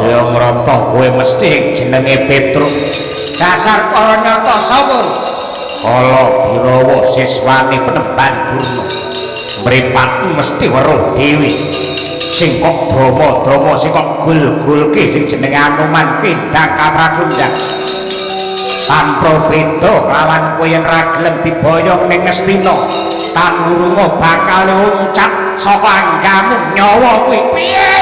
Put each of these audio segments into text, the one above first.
Jayamrata kowe mesti jenenge Petruk. Dasar kala nyata sapa? Kala Birawa siswane Penemban Durna. Mripatmu mesti weruh dhewe. Sing kok drama-drama sing kok gul-gulke sing jenenge Anoman Kendang Kapracundang. Tanpa beda lawan kowe yen ra gelem diboyong ning Ngastina. Tan wurunga bakal uncat saka anggamu nyawa kowe. Piye?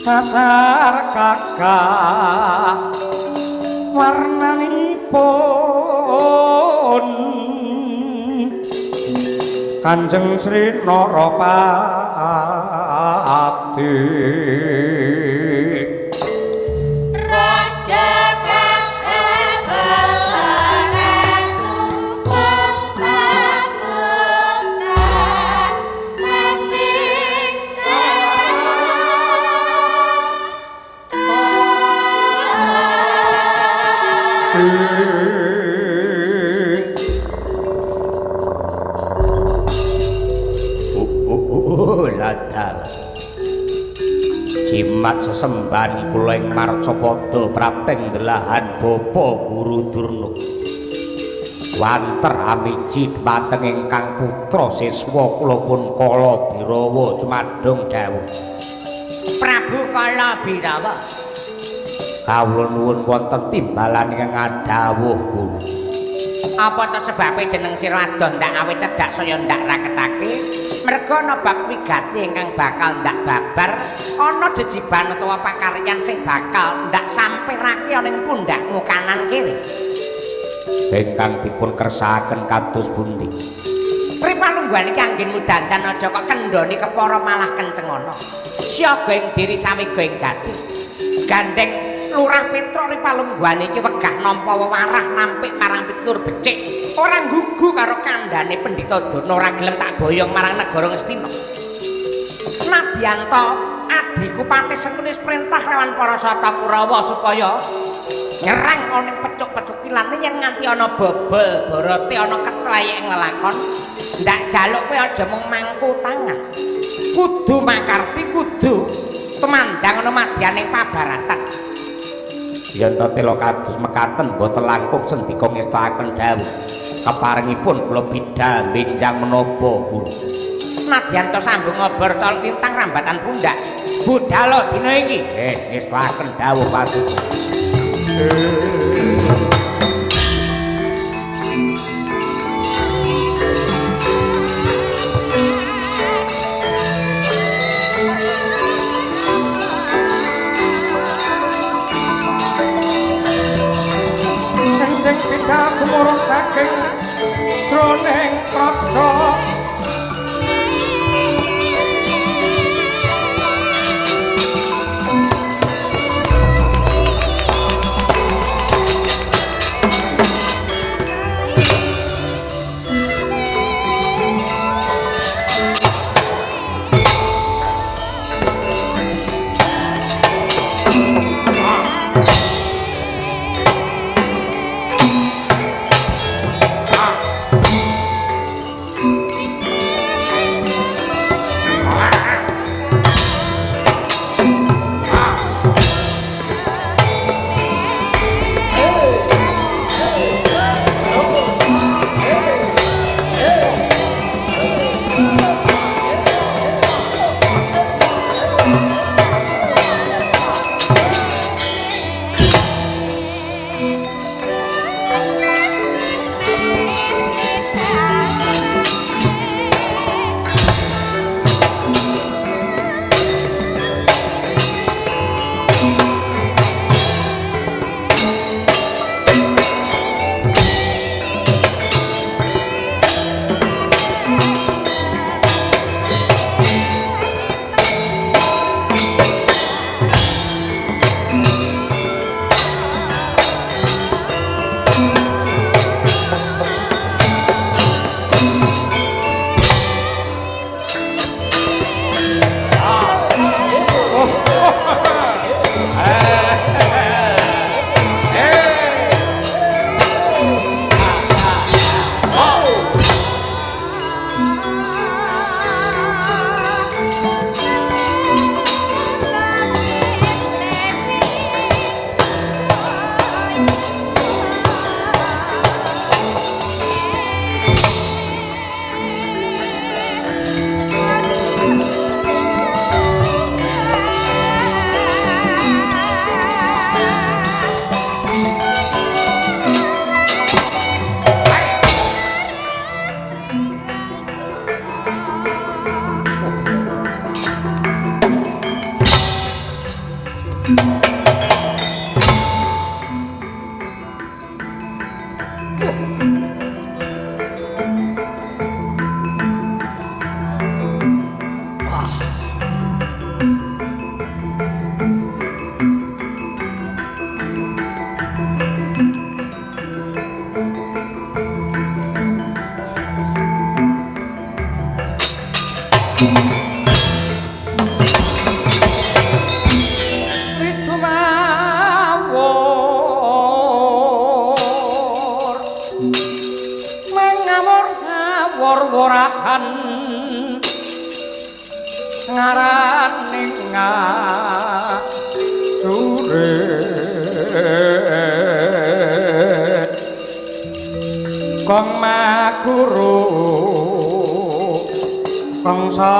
Dasar kakak warnanipun Kanjeng Sri Narapati Raja kang ebelaran tumpang pamutan ladang jimat sesembahan kula ing Marcapada prapting delahan Bapa Guru Durna wanter amiji dhumateng ingkang putra siswa kula pun Kala Birawa cumadung dawuh Prabu Kala Birawa kawula nuwun wonten timbalan ingkang dawuh Guru apa to sebabe jeneng sira adoh ndak awe cedak saya ndak raketake merga ana bab wigati ingkang bakal ndak babar ana jejiban utawa pakaryan sing bakal ndak sampe raki ana ing pundhakmu kanan kiri ingkang dipun kersakaken kados pundi pripalungguhan iki anggenmu dandan aja kok kendhoni kepara malah kenceng ana siaga ing diri samiga ing gati gandeng Lurah Petro ripalungguhan iki wegah nampa wewarah nampik marang pitur becik ora nggugu karo kandhane Pendhita Durna ora gelem tak boyong marang negara Ngastina Nadyanto adiku Patih Sengkunis perintah lawan para sata Kurawa supaya nyerang ana ing pecuk-pecuk kilane yen nganti ana bobol borate ana ketleyek ing lelakon ndak jaluk kowe aja mung mangku tangan kudu makarti kudu tumandang ana madyan ing pabaratan yen tela kados mekaten boten langkung sendika ngestakaken dawuh keparingipun kula bidhal benjang menapa Guru Nadyanto sambung ngobor tol lintang rambatan pundak budhal dina iki ngestakaken dawuh paduka kita kumurung saking droning praja paning surit kong maguru kongsa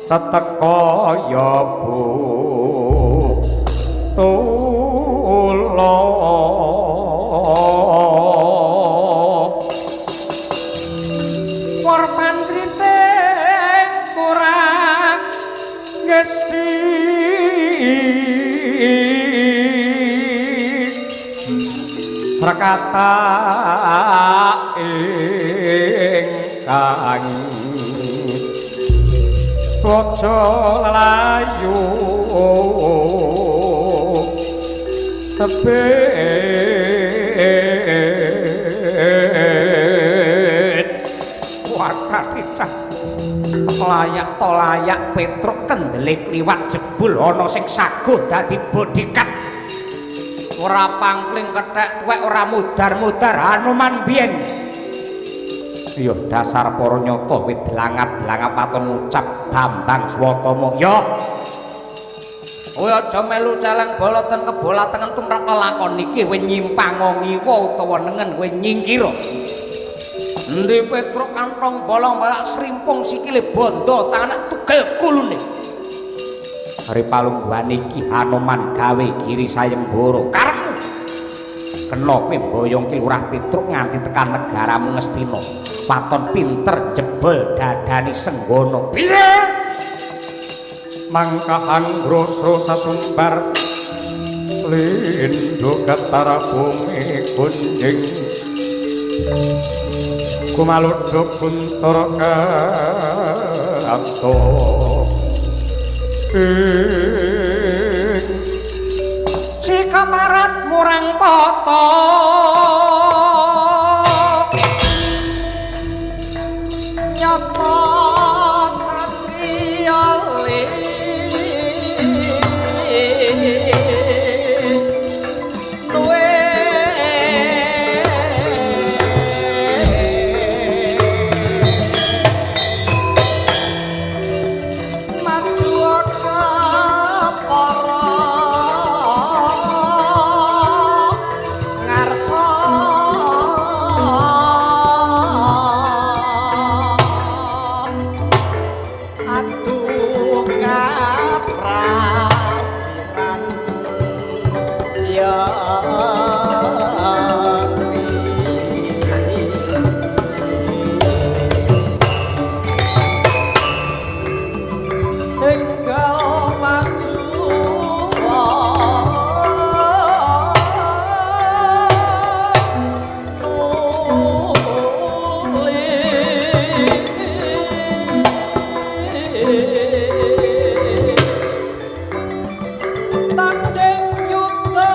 teteka ya bu tulo korban trite kurang ngesti prakata ingkang bojo layu tebet wakatita layak to layak Petruk kendelik liwat jebul ana sing saguh dadi bodyguard ora pangling kethek tuwek ora mudar-mudar Hanuman biyen iya dasar para nyata wit langap-langap paton ngucap Bambang Swatama ya kowe aja melu celeng boloten kebolatengen tumrap lakon iki kowe nyimpang ngiwa utawa nengen kowe nyingkira endi Petruk kantong bolong balak srimpung sikile bondo tangan tugel kulune hari palungguhan iki Hanuman gawe Giri Sayembara karepmu kena kowe boyong ki lurah Petruk nganti tekan negaramu Ngastina paton pinter jebol dadani Senggana piye mangkahan grosro sasumbar lindho katara bumi kunjing kumaludha kuntara kanto sika marat murang tata nyata saniyale duwe maju ka para ngarsa atuh kaprapiran ya enggal maju tanding yuda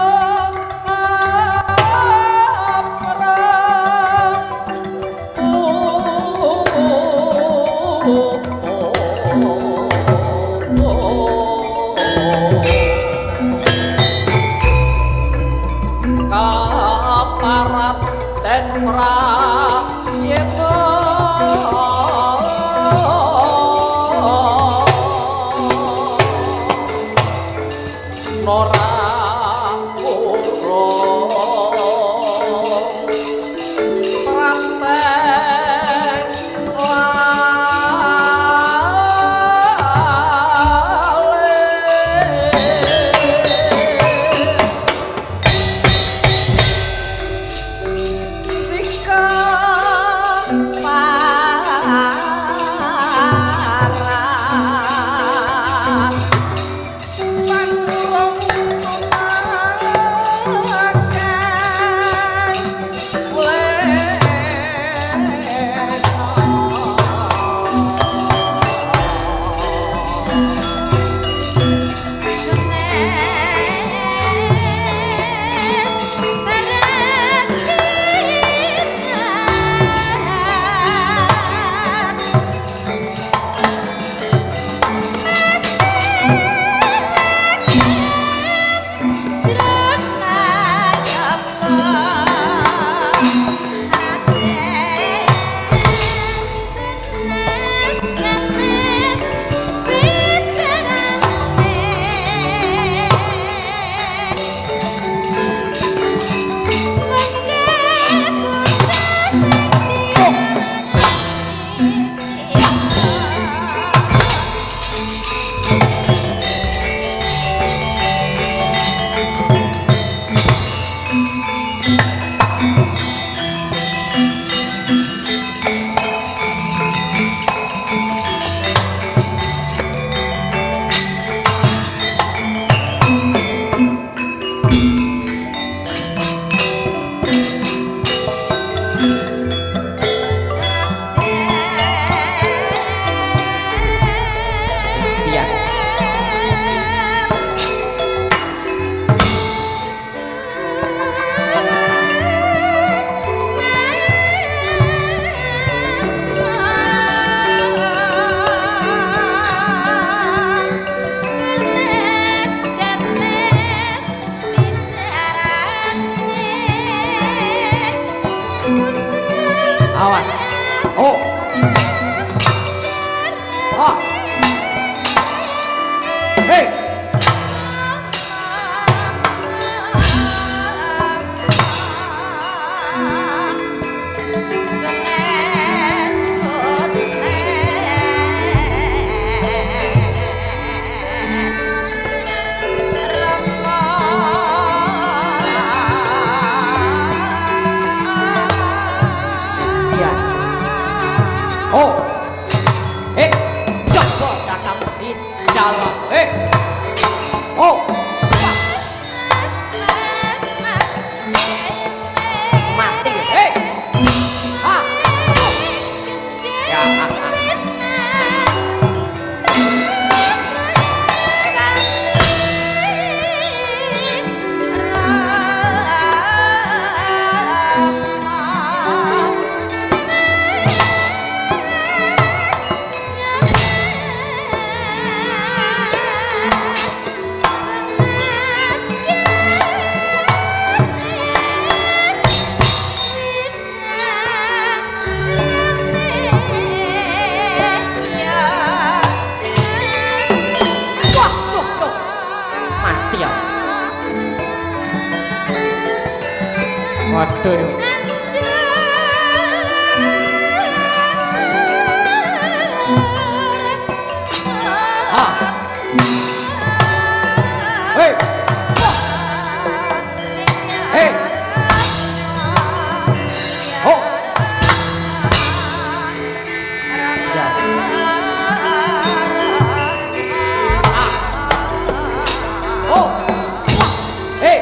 kaparat den prayeta nora pranteng Coba datang di jalan. Oh. Mati. Ah. Ya. Waduh. Hey. Hey. Oh. Ya. Oh. Hey.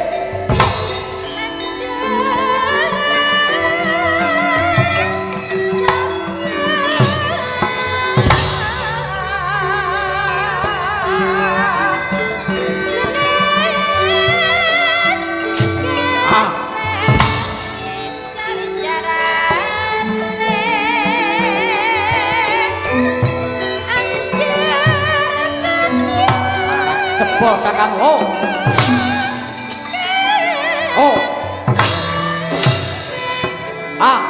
Cepol kakang. Oh. Oh. Ah.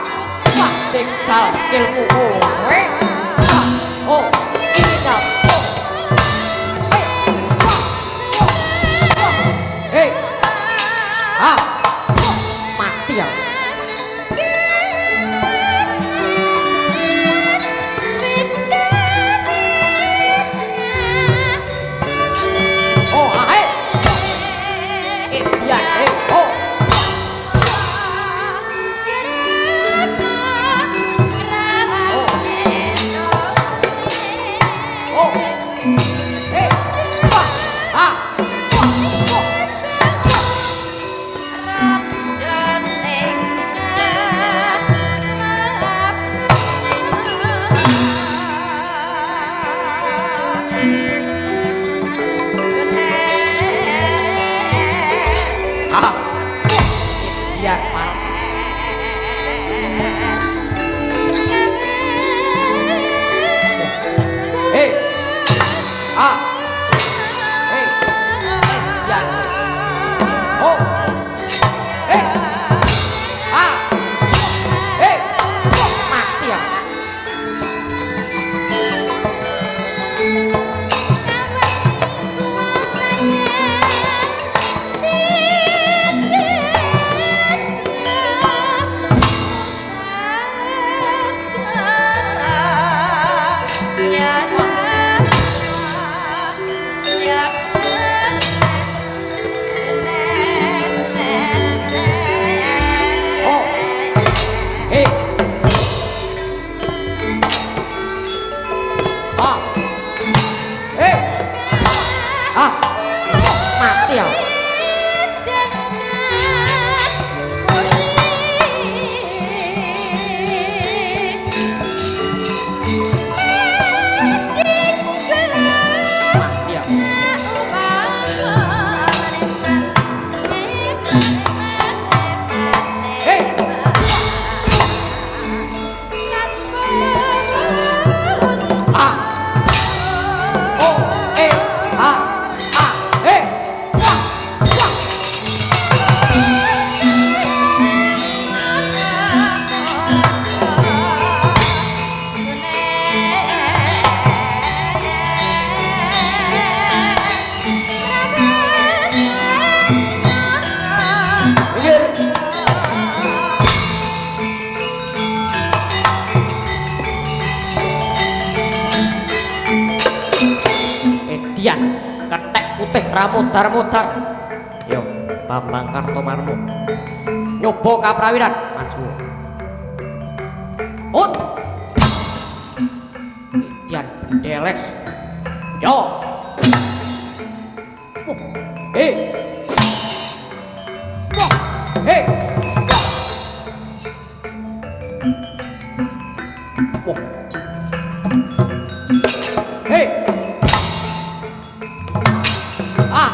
Wah, sing dal skillmu kowe. Oh. Ini dal. Oh. Hey. Ah. Mati ya. Ramudar-mudar. Yo, Bambang Kartomarmo. Nyoba kaprawiran maju. Ut. Dian Deles. Yo. Hei. Hei. Hei. Ah.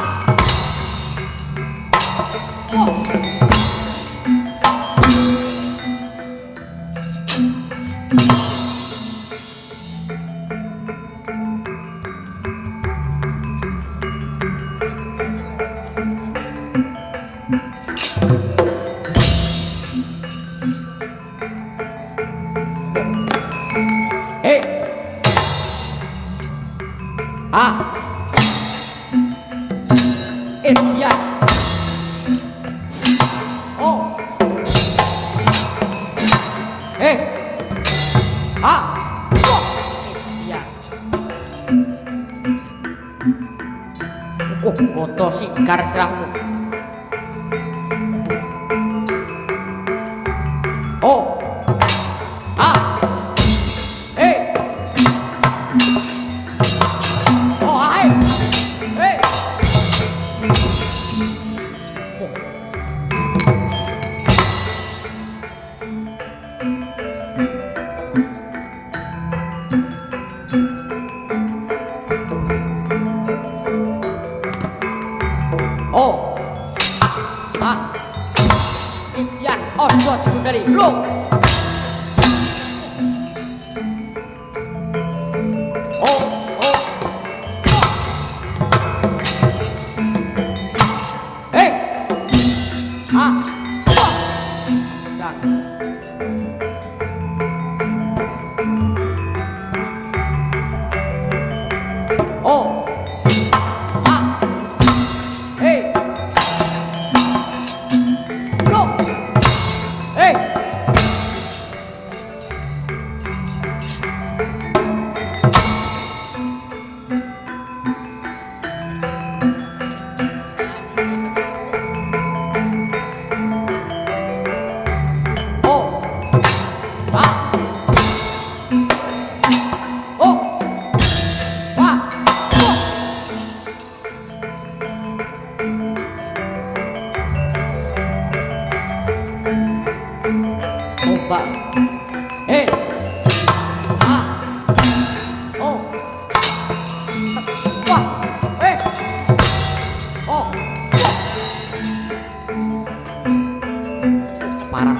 Hei. Ah. India. Oh. Hei. Ah. India. Boto singkar serahmu. Oh. Ah. Hey. Oh, hai. Hey. Oh. Ah. Indian. Oh, dua kembali. Go. Oh, oh. Hey. Ah. Dan. Oh. Ah. Hey. Go. Hey. Oh. Ah. Oh. Ah. Oh. Ombak. Hey. Ah. Oh. Wah. Hey. Oh. Parah.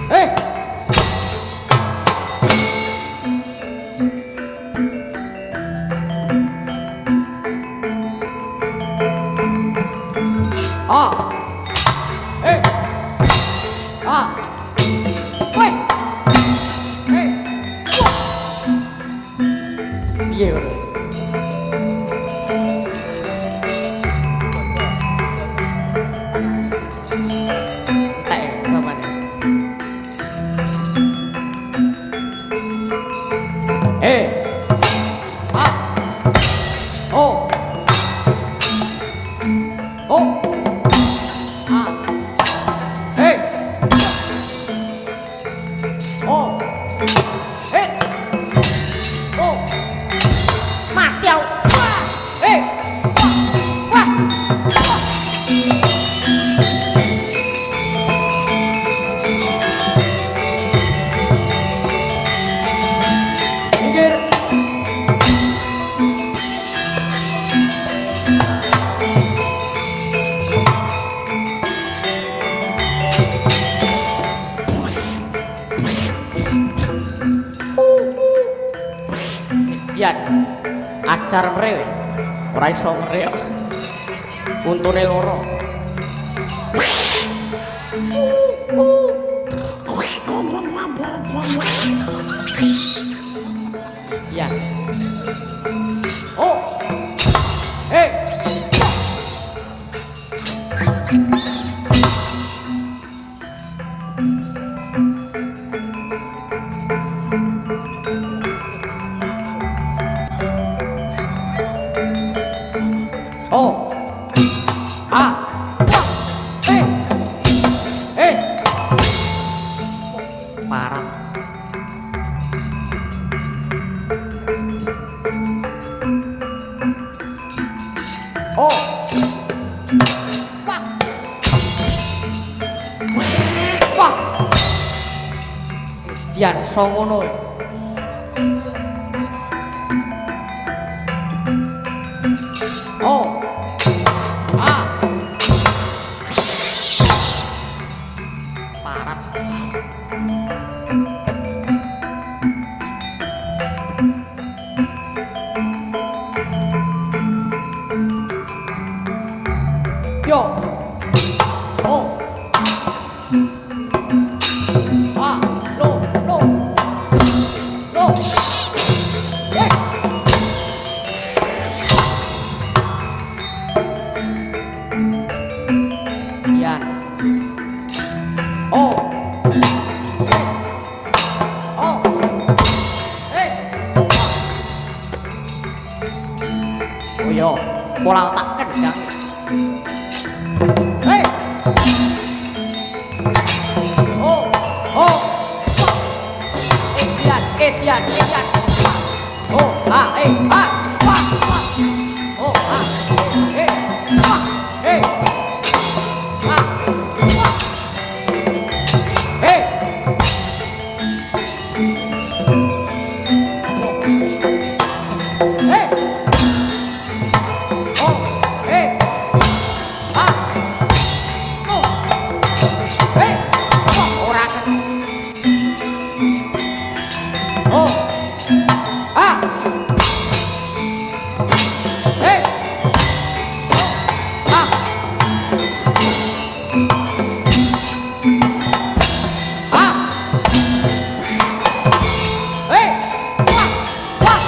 Hey. Ah. Hey. Ah. Woi. Hey. Wah. Piye ngono? Tak paman. Hey. Ah. Oh. Oh. Ah. Hey. Oh. Hey. Oh. Mati aku. Wah. Hey. Wah. Wah. Minggir. Yan, acar mrewe. Ora iso mrek. Untune loro. Yan. Oh. Hey. Oh. Ah. Hey. Hey. wah. Yan songono. Oh. Ah. Parat. Yo. Oh. Ah, lo. Lo. Hey. Yan. Oh. Oh. Hey. Oh yo, pola tak kendang. Hey. Oh. Oh. Edian. Oh, ah, ah, wah, wah. Oh, ah, wah, ah, wah. Hey. Hey. Oh, hey. Ah. Oh. Hey. Wah, ora kan. Oh. Ah. Hey. Ah. Ah. Hey. Wah.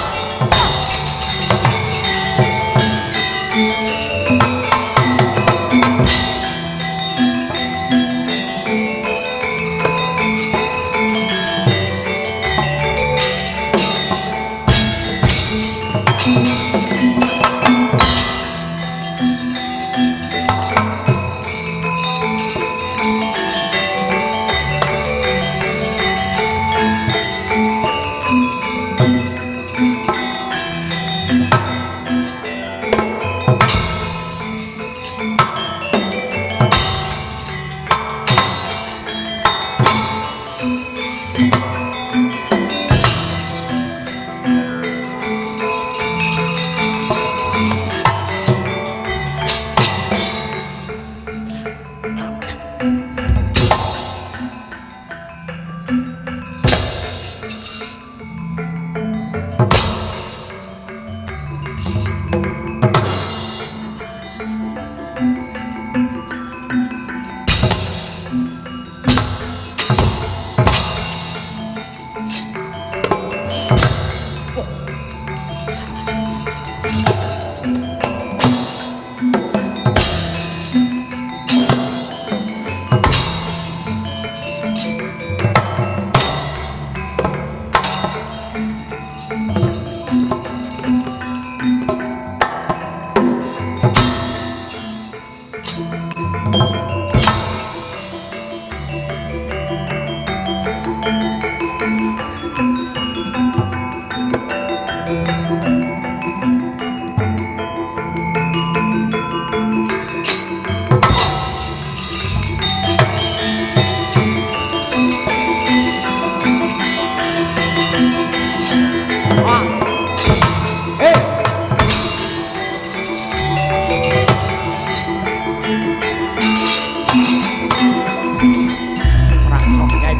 Wah.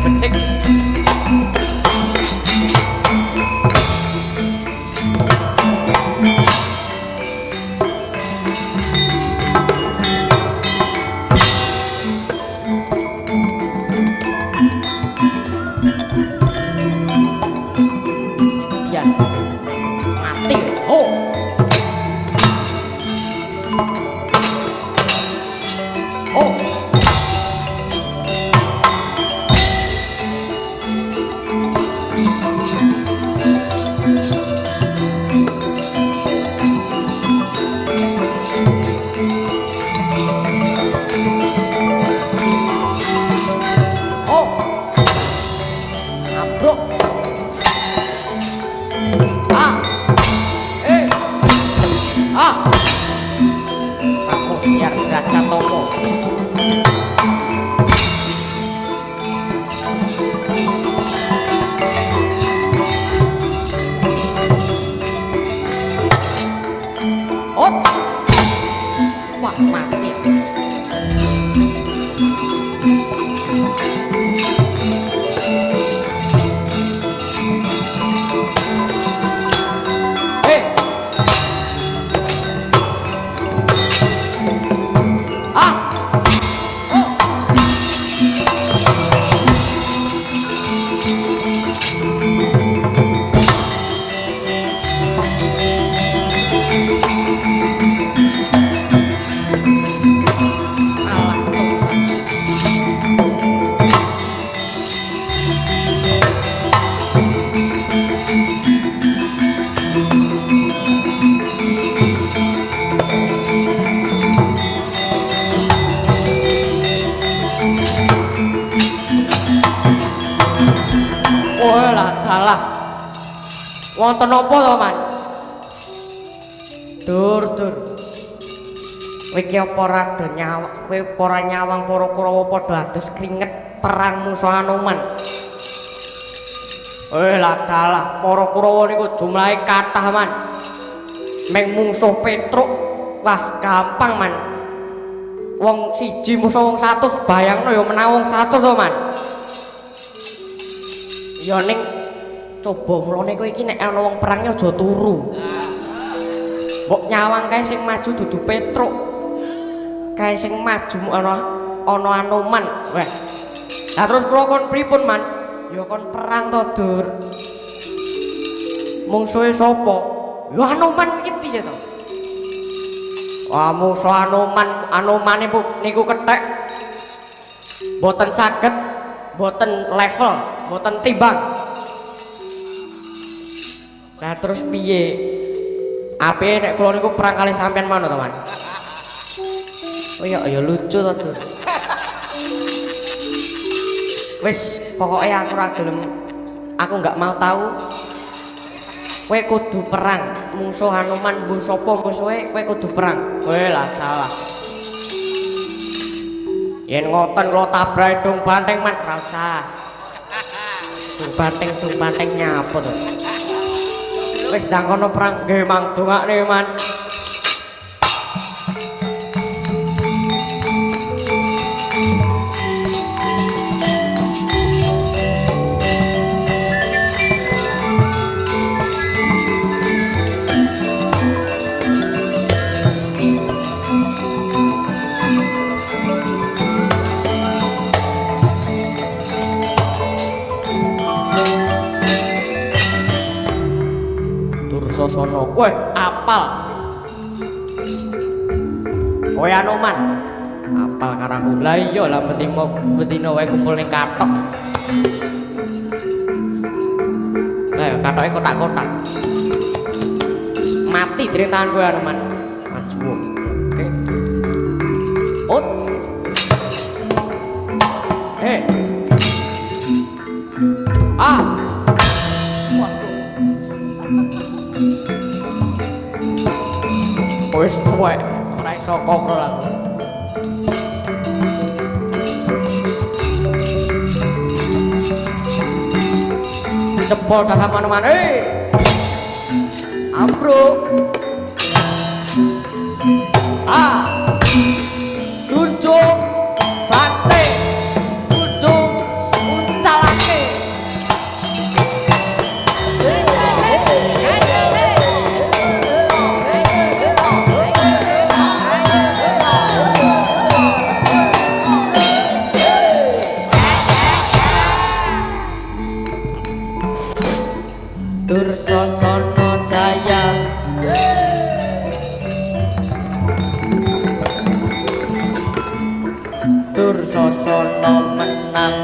Becik Wah lah dalah. Wonten apa to, Man? Dur. Kowe iki apa rada nyawang, kowe ora nyawang para Kurawa padha adus kringet perang musuh Anoman. Lah dalah, para Kurawa niku jumlahe kathah, Man. Meng mungsuh Petruk, wah gampang, Man. Wong siji musuh wong 100, bayangno ya menawa wong 100 to, Man. Ya ning coba mulane kowe iki nek ana wong perang aja turu. Mbok nyawang kae sing maju dudu Petruk. Kae sing maju ana Anoman. Wah. Lah terus kula kon pripun, Man? Ya kon perang to, Dur. Mungsuhe sapa? Ya Anoman iki piye to? Wah, musuh Anomane niku kethek. Mboten saged, mboten level, mboten timbang. Nah terus piye? Ape nek kula niku perang kali sampean mana to, Man? Oh ya lucu to, Dur. Wis, pokoknya aku ora gelem. Aku nggak mau tahu. Kowe kudu perang. Musuh Anoman mbun sapa musuhe, kowe kudu perang. Kowe lah salah. Yen ngoten kula tabrak dong banteng, Man, ora usah. Dung banteng nyapa to. Wis ndang kono perang nggih mang dongakne, Man. Sono, weh, apal. Kowe Anoman, apal karaku. Lah iya lah betina wae kumpul ning kathok. Lah ya kathoke kotak-kotak. Mati dening tangan kowe Anoman. Maju. Oke. Ut. Ah. Wis tuwek, ora iso kontrol aku. Cepol kakak mana-mana, ambruk. Tunjuk, bante, tunjuk, uncalake. Dursasana Jaya. Dursasana menang.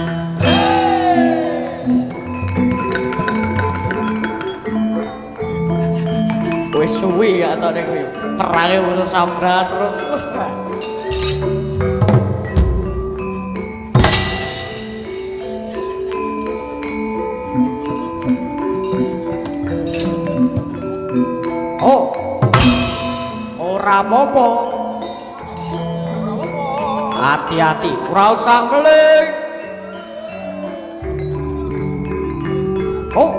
Wis suwi gak tau nek perange musuh Sambra terus. Oh, ora apa-apa. Hati-hati, ora usah ngeling. Oh,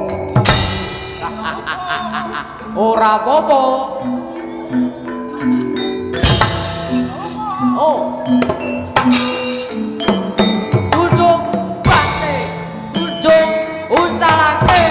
ora apa-apa. Oh, tunjuk bante, tunjuk uncalake.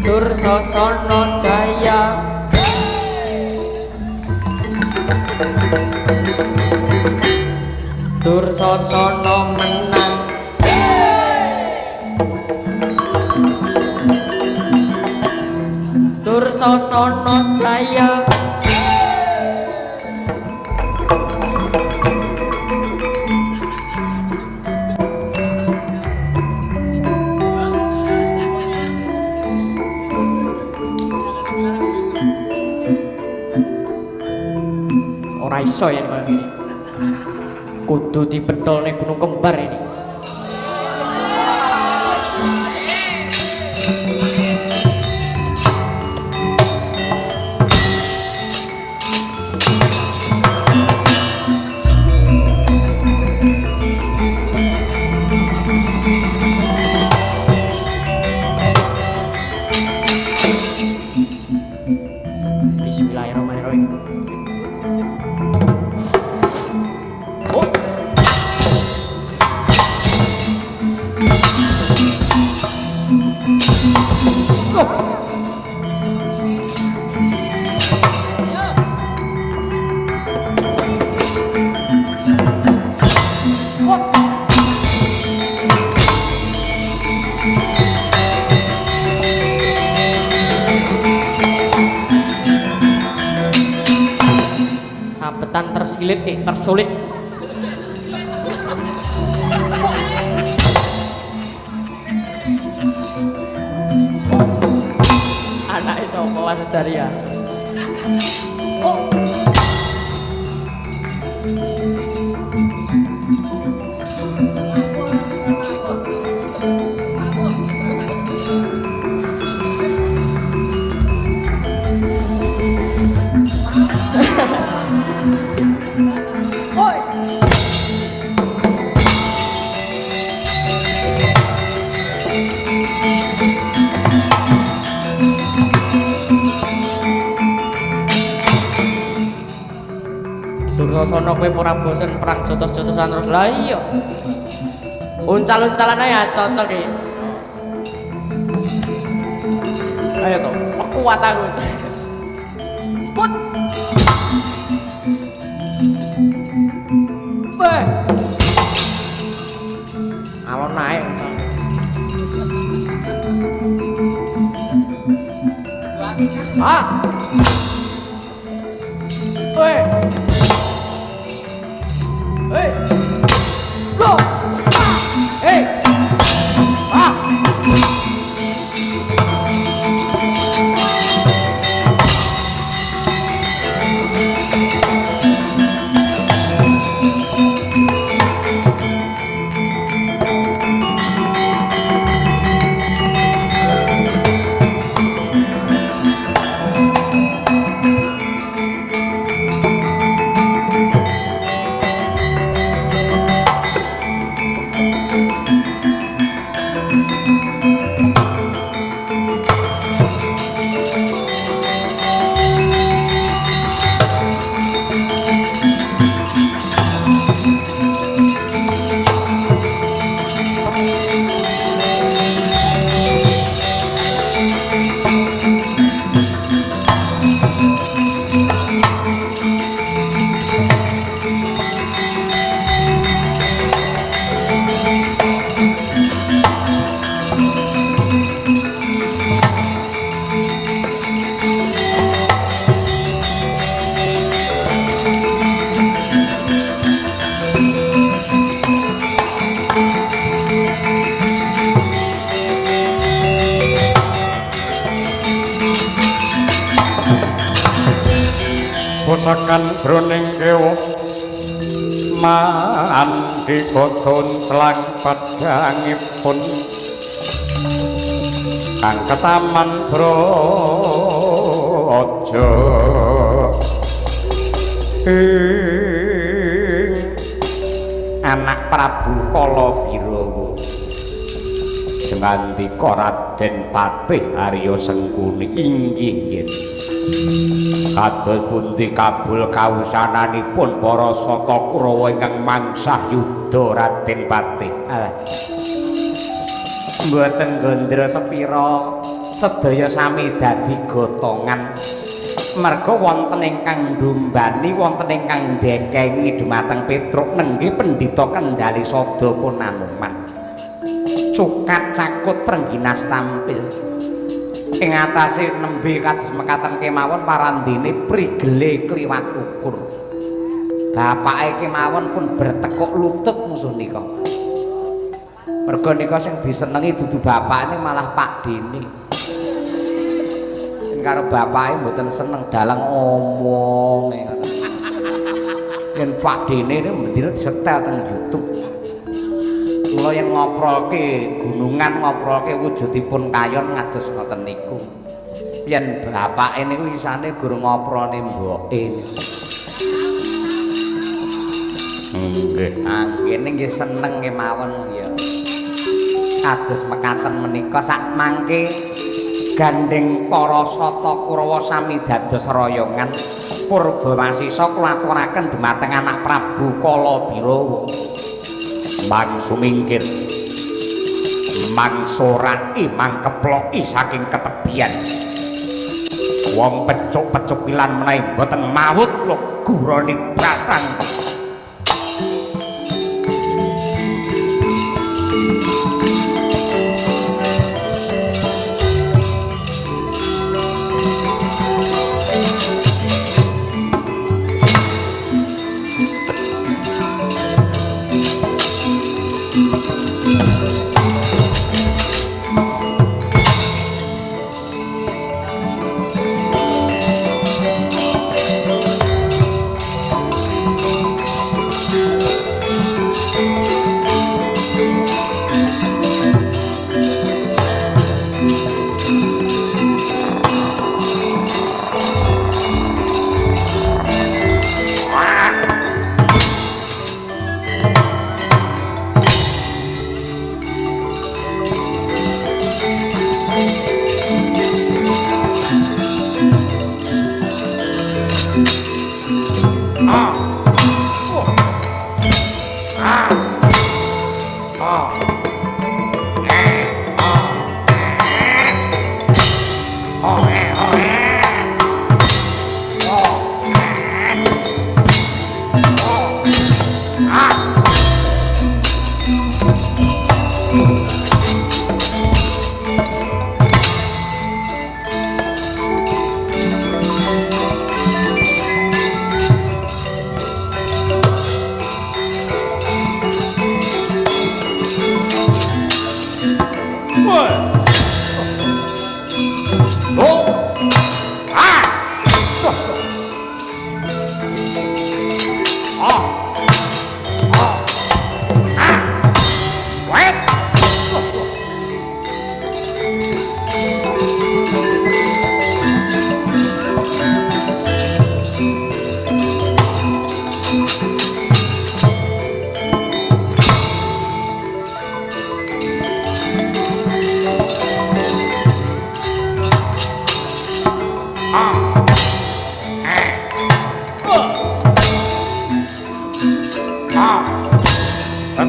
Dursasana Jaya. Dursasana menang. Dursasana Jaya. Ora iso yen koyo ngene. Kudu dibetulne Gunung Kembar ini. Bismillahirrahmanirrahim. Sabetan tersilit tersulit. Anake sapa Mas Jariya? Dursasana kowe ora bosen perang jotos-jotosan terus. Lah iya. Uncal-uncalan ae cocok iki. Ayo to, kuat aku. Put. Weh. Alon naik. Ah. Weh. Hey! Go! Hey! Ah! Posakan broning kewo mandi koton telang padangipun kang ketaman brojo anak Prabu Kalabirawa ngandika Raden Patih Arya Sengkuni inggih nggih kados pundi kabul kawusananipun para Sata Kurawa ingkang mangsah yuda Raden Patih. Alah. Mboten gondra sepira sedaya sami dadi gotongan. Merga wonten ingkang ndumbani wonten ingkang ndekengi dhumateng Petruk nenggih Pendhita Kendhali Sada pun Anoman. Cukat cakut rengginas tampil. ing atase nembe kados mekaten kemawon parandene prigele kliwat ukur. Bapake kemawon pun bertekuk lutut musuh nika. Mergo nika sing disenengi dudu bapakne malah Pak Dene. Sing karo bapake mboten seneng dalang omong ngono. Yen Pak Dene niku mendina disetel teng YouTube. Kula yang ngoprolke gunungan, ngoprolke wujudipun kayon ngados ngoten niku. Yen bapake niku isane gur ngoprone mboke. Nggih, anggene nggih seneng kemawon ya. Kados mekaten menika sak mangke gandeng para sata Kurawa sami dados royongan Purbawasisa kula aturaken dhumateng anak Prabu Kalabirawa. Mangsu mingkir mangsoraki mangkeploki saking ketebian wong pecuk-pecuk ilan menawi boten mawut kula gurani batang.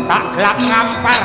Tak gelap ngampar.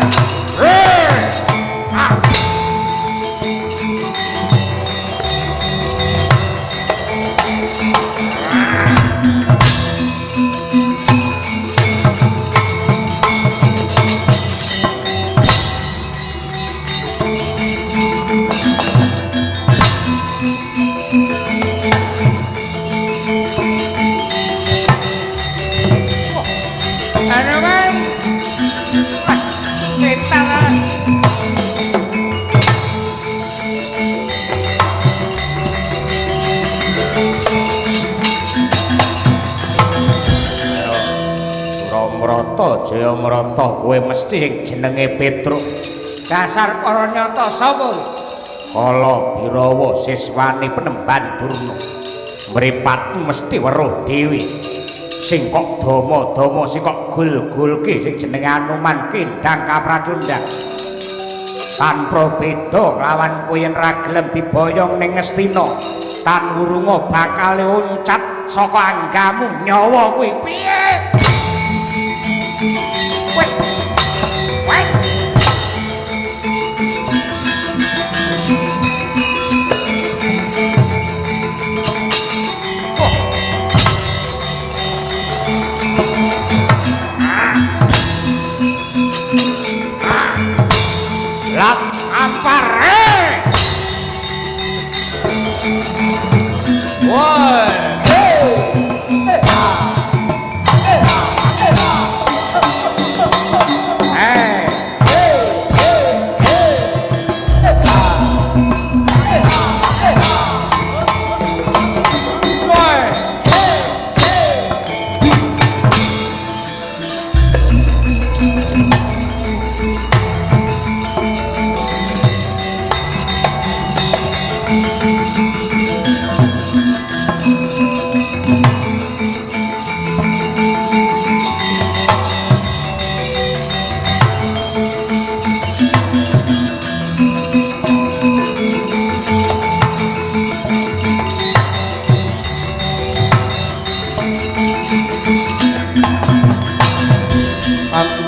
Jayamrata kowe mesti sing jenenge Petruk. Dasar para nyata sapa? Kalabirawa siswane Penemban Durna. Mripatmu mesti weruh dhewe. Sing kok dama-dama sing kok gul-gulke sing jenenge Anuman Kendang Kapracundang. Tanpa beda lawan kowe yen ra gelem diboyong ning Ngastina. Tan wurunga bakal uncat saka anggamu nyawa kuwi piye? Wait. Lap ampar.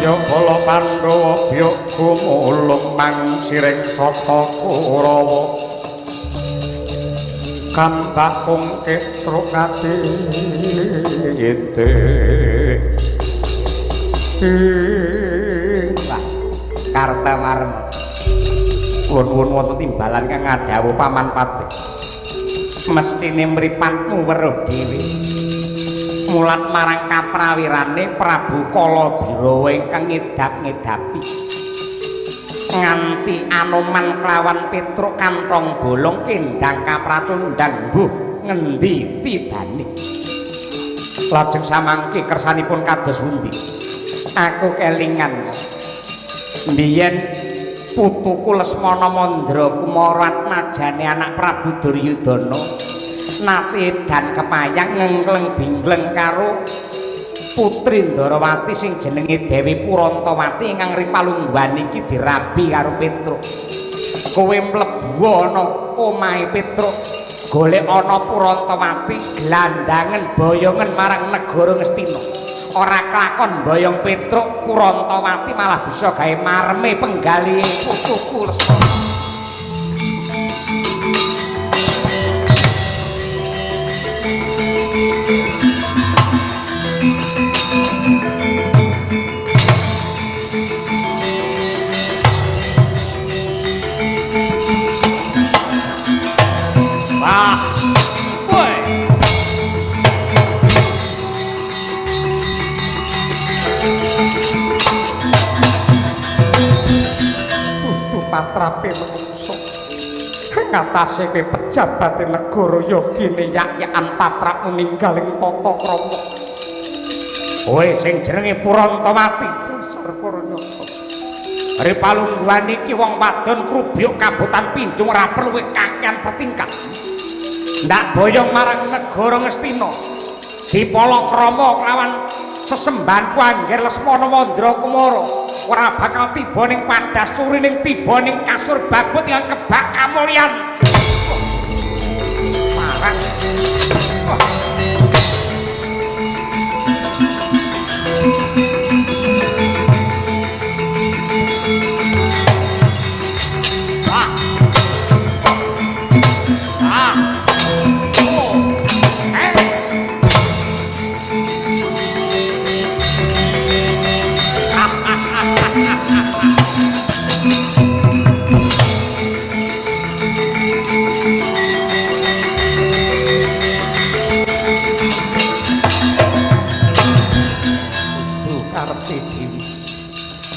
Kala Pandhawa biya gumulung mangsiring sata Kurawa kambak Petruk ati ente Kartawarma nuwun wonten timbalan kang ngadhawuh Paman Patih mestine mripatmu weruh dhewe mulat marang kaprawirane Prabu Kalabirawa ingkang ngedap-ngedapi nganti Anoman kelawan Petruk kantong bolong kendang kapracundang mbuh ngendi tibane lajeng samangke kersanipun kados pundi aku kelingan mbiyen putuku Lesmana Mandra Kumara Atmajane anak Prabu Duryudana nate dan kepayang ngengleng bingleng karo Putri Ndarawati sing jenenge Dewi Purantawati ingkang ripalungguhan iki dirabi karo Petruk. Kowe mlebu ana omahe Petruk, golek ana Purantawati glandangen boyongen marang negara Ngastina. Ora kelakon boyong Petruk, Purantawati malah bisa gawe mareme penggali putuku Lesmana. Patrape menungso ngatasi kowe pejabat negara yogine yak-yakan patrap ninggaling tata krama kowe sing jenenge Purantawati pusar Puranyata ripalungguhan iki wong wadon krubyuk kabutan Pinjung ora perlu kakean pertingkat ndak boyong marang negara Ngastina dipalakrama kelawan sesembahanku Angger Lesmana Mandra Kumara ora bakal tiba ning Padasuri ning tiba ning kasur babut yang kebak kamulyan marang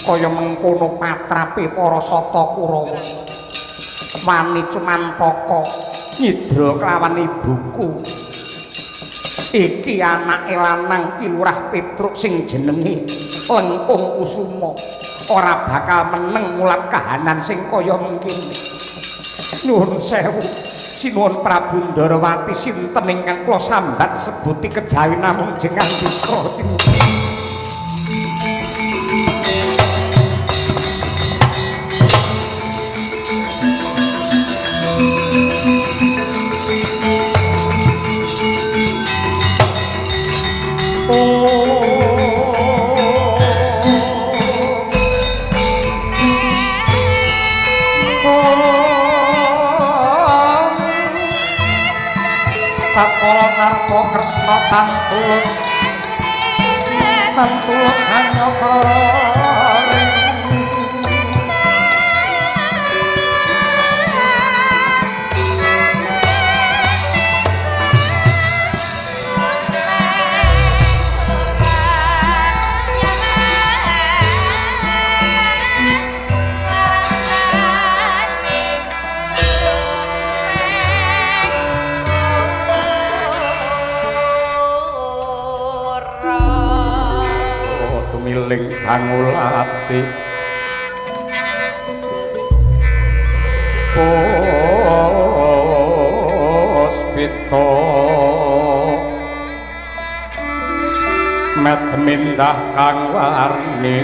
kaya mengkono patrape para sata Kurawa wani Cumantaka nyidra kelawan ibuku iki anake lanang Ki Lurah Petruk sing jenenge Lengkung Kusuma ora bakal meneng mulat kahanan sing kaya mengkene nyuwun sewu sinuwun Prabu Ndarawati sinten ingkang kula sambat sebuti kejawi namung jeneng dika Sakala narpa Kresna tantulus hanyakara hangulati puspita met mindah kang warni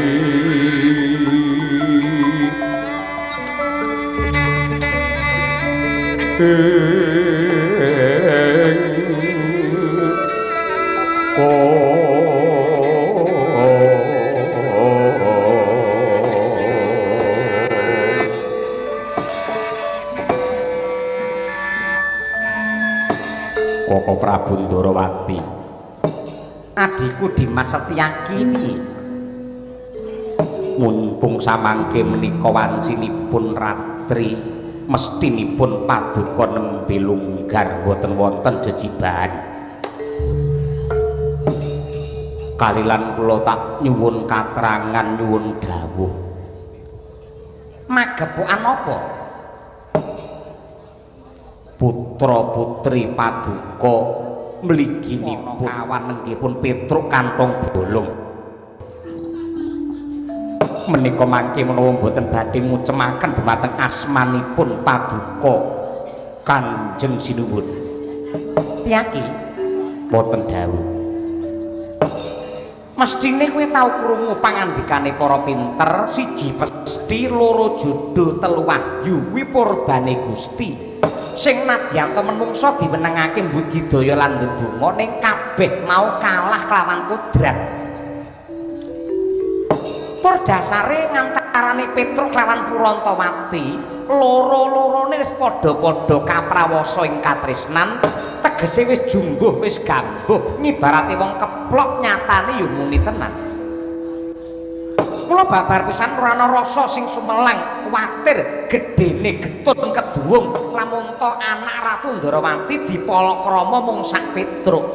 Koko Prabu Ndarawati, adikku Dimas Setyaki piye? mumpung samangke menika wancinipun ratri mestinipun paduka nembe lunggar boten wonten jejibahan. Kalilan kula tak nyuwun katerangan nyuwun dawuh. Magepokan apa? Putra putri paduka mliginipun awanenggipun Petruk kantong bolong. Menika mangke menawa mboten badhe ngucemaken dhumateng asmanipun paduka Kanjeng Sinuwun. Tiyaki, Boten dawuh. mestine kowe tau krungu pangandikane para pinter, siji pesti, loro jodho, telu wahyu, kuwi purbane Gusti. Sing nadyan menungsa diwenengake budidaya lan ndedonga ning kabeh mau kalah kelawan kodrat. Tur dasare ngantarane Petruk lawan Purantawati, loro-lorone wis padha-padha kaprawasa ing katresnan, tegese wis jumbuh wis gambuh, ngibarate wong keplok nyatane ya muni tenan. Mula babar pisan ora ana rasa sing sumelang, kuwatir gedene getun keduwung lamun to anak Ratu Ndarawati dipalakrama mung sak Petruk.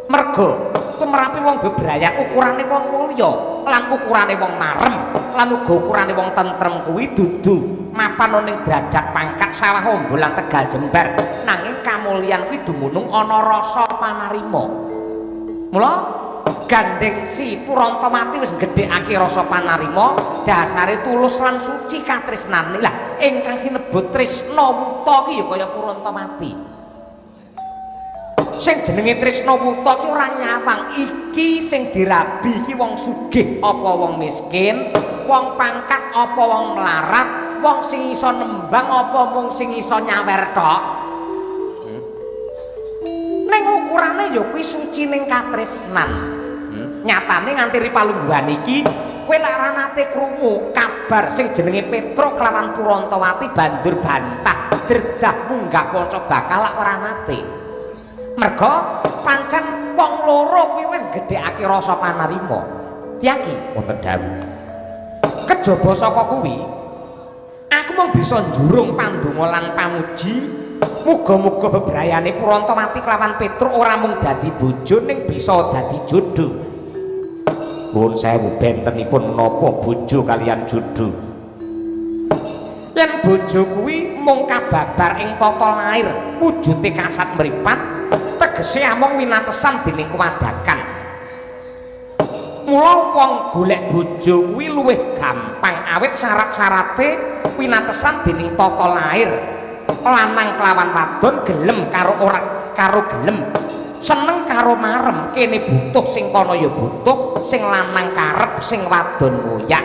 Merga tumrape wong bebrayan ukurane wong mulya lan ukurane wong marem lan uga ukurane wong tentrem kuwi dudu mapan ning derajat pangkat sawah ombol lan tegal jembar, nanging kamulyan kuwi dumunung ana rasa panarima. Mula gandeng si Purantawati wis gedhekake rasa panarima, dasare tulus lan suci katresnane. Lah ingkang sinebut tresna wuta ki ya kaya Purantawati. Sing jenenge tresna wuta ki ora nyawang, iki sing dirabi iki wong sugih apa wong miskin, wong pangkat apa wong melarat, wong sing iso nembang apa mung sing iso nyawer tok. Ning ukurane ya kuwi suci ning katresnan. Nyatane nganti ripalungguhan iki kowe lek ora nate krungu kabar sing jenenge Petruk lawan Purantawati bandur bantah dredah munggah panca bakal lek ora nate. Merga pancen wong loro kuwi wis gedhekake rasa panarima. Tiyaki Wonten dawuh. kejaba saka kuwi aku mung bisa njurung pandonga lan pamuji, muga-muga bebrayane Purantawati kelawan Petruk ora mung dadi bojo ning bisa dadi jodho. Nuwun sewu bentenipun menapa bojo kaliyan jodho. Yen bojo kuwi mung kababar ing tata lair, wujude kasat mripat, tegese amung winatesan dening kewadakan. Mula wong golek bojo kuwi luwih gampang awit syarat-syarate winatesan dening tata lair. Lanang kelawan wadon gelem karo ora karo gelem. Seneng karo marem, kene butuh sing kono ya butuh, sing lanang karep sing wadon ngoyak.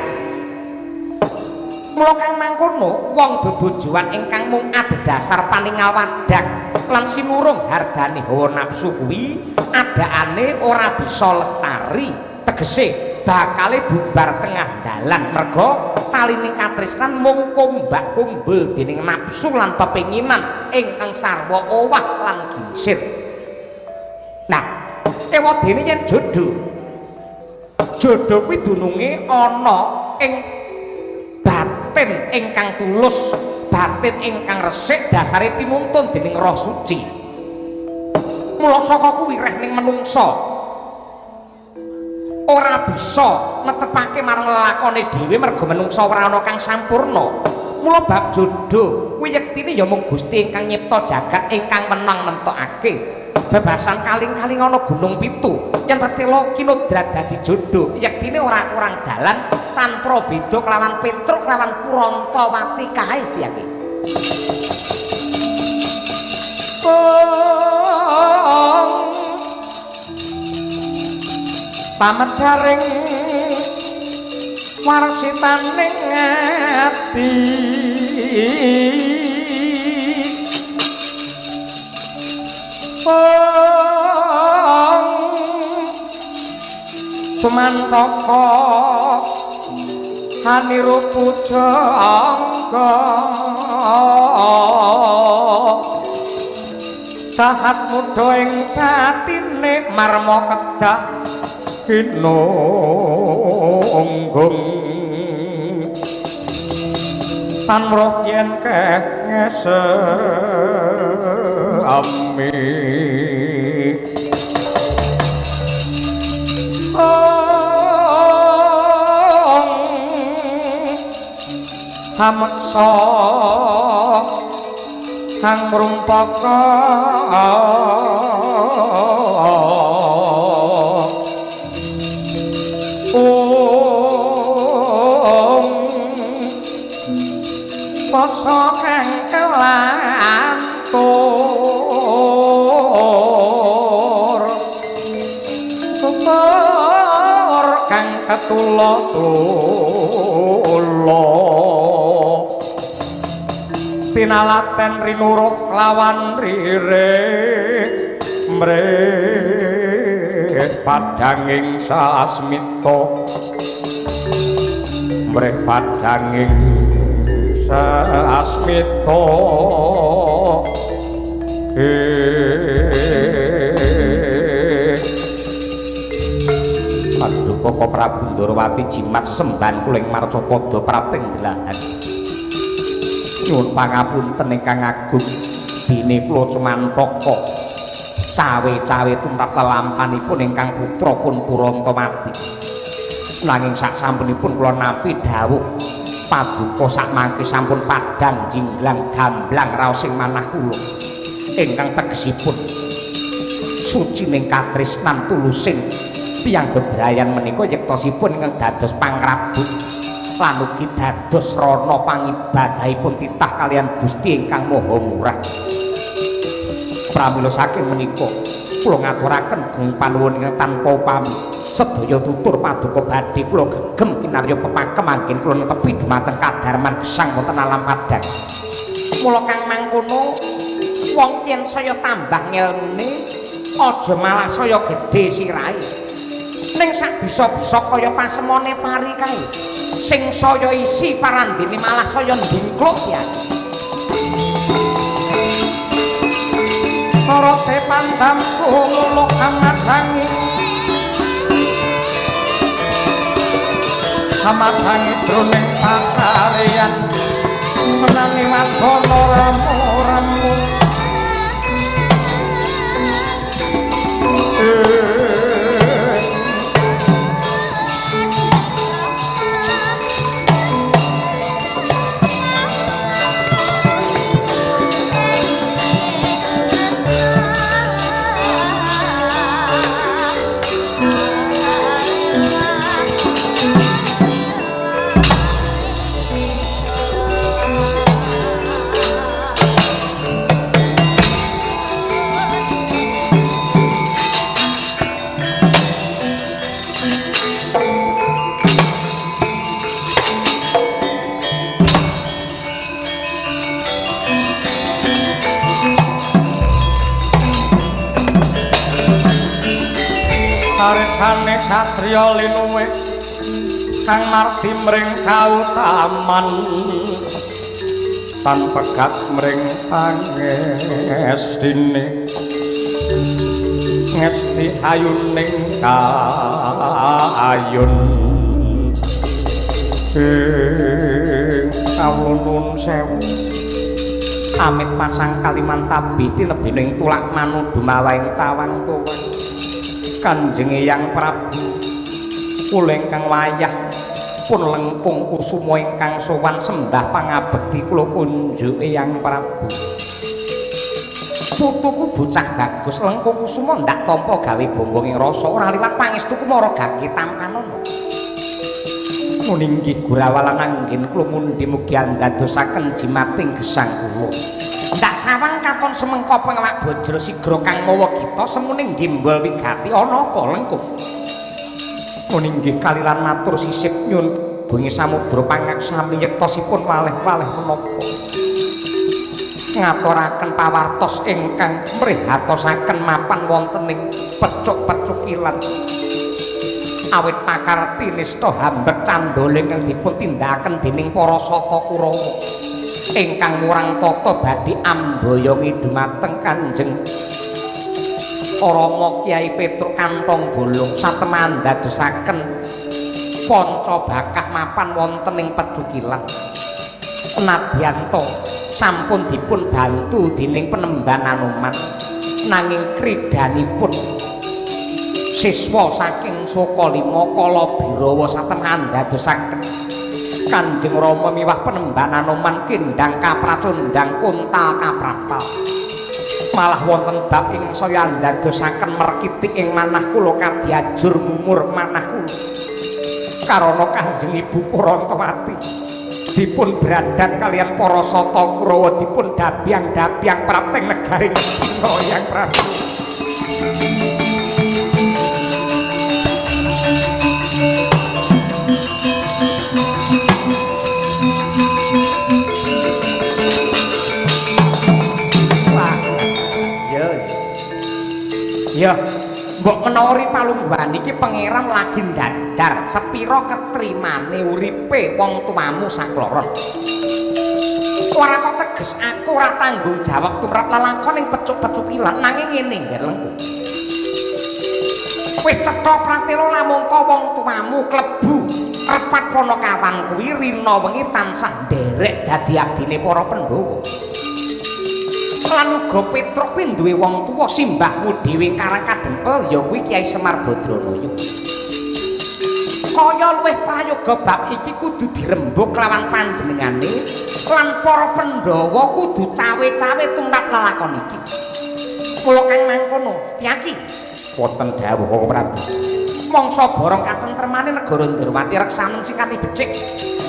Mula kang mangkono wong bebojoan ingkang mung adhedhasar paningal wadak lan sinurung hardane hawa nafsu kuwi adakane ora bisa lestari, tegese bakale bubar tengah dalan. Merga talining katresnan mung kumbak-kumbul dening nafsu lan pepinginan ingkang sarwa owah lan gingsir. Nah, ewadene yen jodho kuwi dununge ana ing batin ingkang tulus, batin ingkang resik, dasare tinuntun dening Roh Suci. Mula saka kuwi reh ning menungsa ora bisa netepake marang lelakone dhewe merga menungsa ora ana kang sampurna. Mula bab jodho kuwi yektine ya mung Gusti ingkang nyipta jagat ingkang menang nemtokake. bebasan kaling-kaling ana gunung pitu yen tetela kinodrat dadi jodho yektine ora kurang dalan tanpa beda kelawan Petruk kelawan Kurantawati kae Setyaki pamedharing warsitaning ati Sumantaka haniru pujangga tahat muda ing batine marma kedah kinunggung tanroh yen ngesami hameksa kang ngrumpaka Pasa kang kelantur tutur kang ketula-tula pinalaten rinuruh lawan rire mrih padhanging sasmita mrih padhanging sasmita Paduka Prabu Ndorowati jimat sesembahan kula ing Marcapada prapting delahan nyuwun pangapunten ingkang agung dene kula Cumantaka cawe-cawe tumrap lelampanipun ingkang putra pun Kurantawati nanging saksampunipun kula nampi dawuh Paduka sakmangke sampun padhang jinglang gamblang raos ing manah kula ingkang tegesipun sucining katresnan tulusing tiyang bebrayan menika yektosipun ingkang dados pangrabut lan ugi dados rana pangibadahipun titah kalian Gusti ingkang Maha Murah. Pramila saking menika kula ngaturaken gunging panuwun ingkang tanpa upami sedaya tutur Paduka badhe kula gegem kinarya pepakem anggen kula netepi dumateng kadarman gesang wonten alam padang. Mula kang mangkono wong yen saya tambah ngelmune aja malah saya gedhe sirahe. Ning sak bisa-bisa kaya pasemone pari kae. Sing saya isi parandene malah saya ndingkluk ya. Sorote pandamku luluk amadhangi. Amadhangi jroning pakaryan. Menangi wadana ramu-ramu. Karekane satriya linuwe kang mardi mring kautaman tan pegat mring pangestine ngesti ayuning kaayun kawula nuwun sewu amit pasang Kalimantabi tinebining tulak manu dumawaing tawang tuwa Kanjeng Eyang Prabu kula ingkang wayah pun lengkung kusuma ingkang sowan sembah pangabekti kula kunjuk Eyang Prabu putuku bocah bagus Lengkung Kusuma ndak tampa gawe bombong ing rasa ora liwat pangestuku marang gage tampanono. Muninggih Gurawalan anggen kula mundi mugi andadosaken jimating gesang kula. Ndak sawang katon semengko pengawak bajra sigra kang mawa gita semune gimbal wigati ana apa Lengkung. Muninggih kalilan matur sisip nyun bengi samudra pangaksami yektosipun waleh-waleh menapa. Ngaturaken pawartos ingkang mrihatosaken mapan wontening pecuk-pecukilan. Awit pakarti nista hambek candole kang dipun tindakaken dening para sata Kurawa ingkang murang tata badhe ambayongi dumateng Kanjeng Rama Kyai Petruk Kantong Bolong satemah dadosaken panca bakah mapan wonten ing Pecukilan. Nadyanto sampun dipun bantu dening Penemban Anoman nanging kridanipun siswa saking Sokalima Kala Birawa satemah dadosaken Kanjeng Rama miwah Penemban Anoman kendang kapracundang kuntal kaprapal. Malah wonten bab ing saya ndadosaken merkitik ing manah kula kadyajur mumur manah kula. Karana Kanjeng Ibu Purantawati dipun bradat kalian para sata Kurawa dipun dabyang-dabyang prapting negaring Yang Prabu. Ya, mbok menawa palungguhan iki pangeran lagi ndadar sepira ketrimane uripe wong tuamu sakloron. Ora kok teges aku ora tanggung jawab tumrap lelakon ing pecuk-pecukilan nanging ngene nggih Lengkung. Wis cetha pratela lamun ta wong tuamu klebu repat Ponokawan kuwi rina wengi tansah nderek dadi abdine para Pandhawa. Lan uga Petruk kuwi duwe wong tuwa simbahmu dhewe Karang Kadempel ya kuwi Kyai Semar Badranaya. Kaya luwih prayoga bab iki kudu dirembug lawan panjenengane lan para Pandhawa kudu cawe-cawe tumrap lelakon iki. Kula kang mangkono, Setyaki. Wonten dawuh Kang Prabu. Mangsa borong katentremane negara Ndrawati reksanen sing kanthi becik.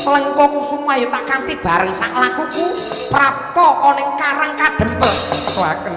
Lengkung Kusuma ya tak kanthi bareng sak lakuku prapta ana ing Karang Kadempel. Saken.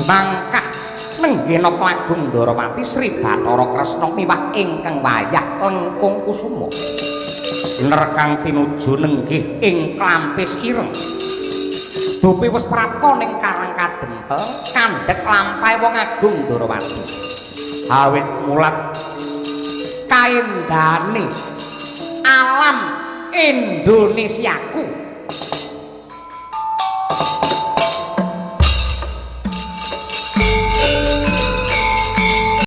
Mangkah Nenggenata Agung Ndarawati Sri Bathara Kresna miwah ingkang wayah Lengkung Kusuma. Bener kang tinuju nenggih ing Klampis Ireng. Dupi wis prapta ning Karang Kadempel kandhek lampahe wong Agung Ndarawati. Awit mulat kaendhane alam Indonesiaku